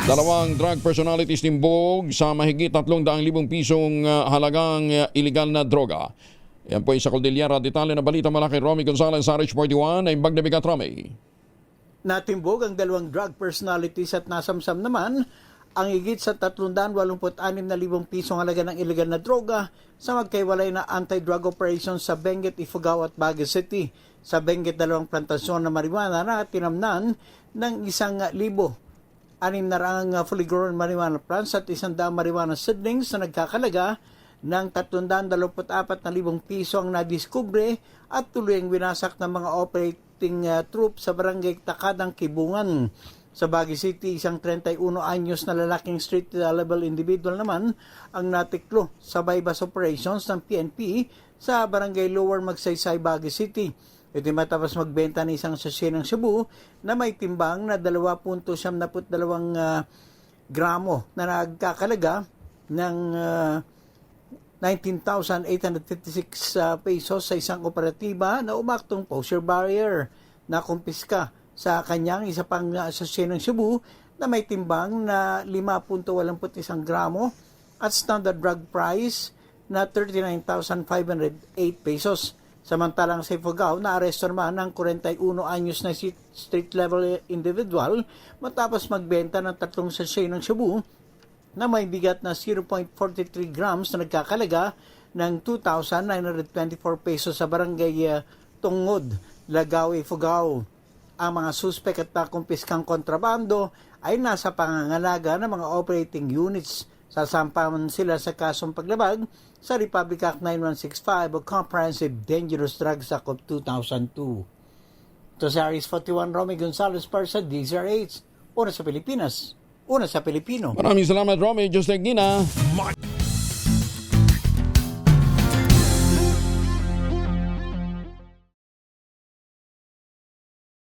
Dalawang drug personalities timbog sa mahigit 300,000 pisong halagang iligal na droga. Yan po sa Cordillera. Detalye na balita mula kay Romy Gonzalez sa RH41 ay Bagnabigat Romy. Natimbog ang dalawang drug personalities at nasamsam naman ang higit sa 386,000 pisong halaga ng iligal na droga sa magkaiwalay na anti-drug operations sa Benguet, Ifugao at Baguio City. Sa Benguet, dalawang plantasyon na marijuana na tinamnan ng 1,600 fully grown marijuana plants at 100 marijuana seedlings na nagkakalaga ng 324,000 piso ang nadiskubre at tuloy ang winasak ng mga operating troops sa barangay Takadang, Kibungan. Sa Baguio City, isang 31 anyos na lalaking street-level individual naman ang natiklo sa bypass operations ng PNP sa barangay Lower Magsaysay, Baguio City. Ito matapos magbenta ng isang sachet ng Cebu na may timbang na 2.72 gramo na nagkakalaga ng 19,856 pesos sa isang operatiba na umaktong posture barrier na kumpiska sa kanyang isa pang sachet ng Cebu na may timbang na 5.81 gramo at standard drug price na 39,508 pesos. Samantalang sa Ifugao, naaresto naman ng 41 anyos na street-level individual matapos magbenta ng 3 sachet ng Cebu na may bigat na 0.43 grams na nagkakalaga ng 2,924 pesos sa barangay Tungod, Lagao, Ifugao. Ang mga suspek at nakumpiskang kontrabando ay nasa pangangalaga ng mga operating units. Sasampahan sila sa kasong paglabag sa Republic Act 9165 o Comprehensive Dangerous Drugs Act of 2002. Ito sa Aris 41, Romy Gonzalez para sa DZRH. Una sa Pilipinas, una sa Pilipino. Maraming salamat Romy. Diyos Legina.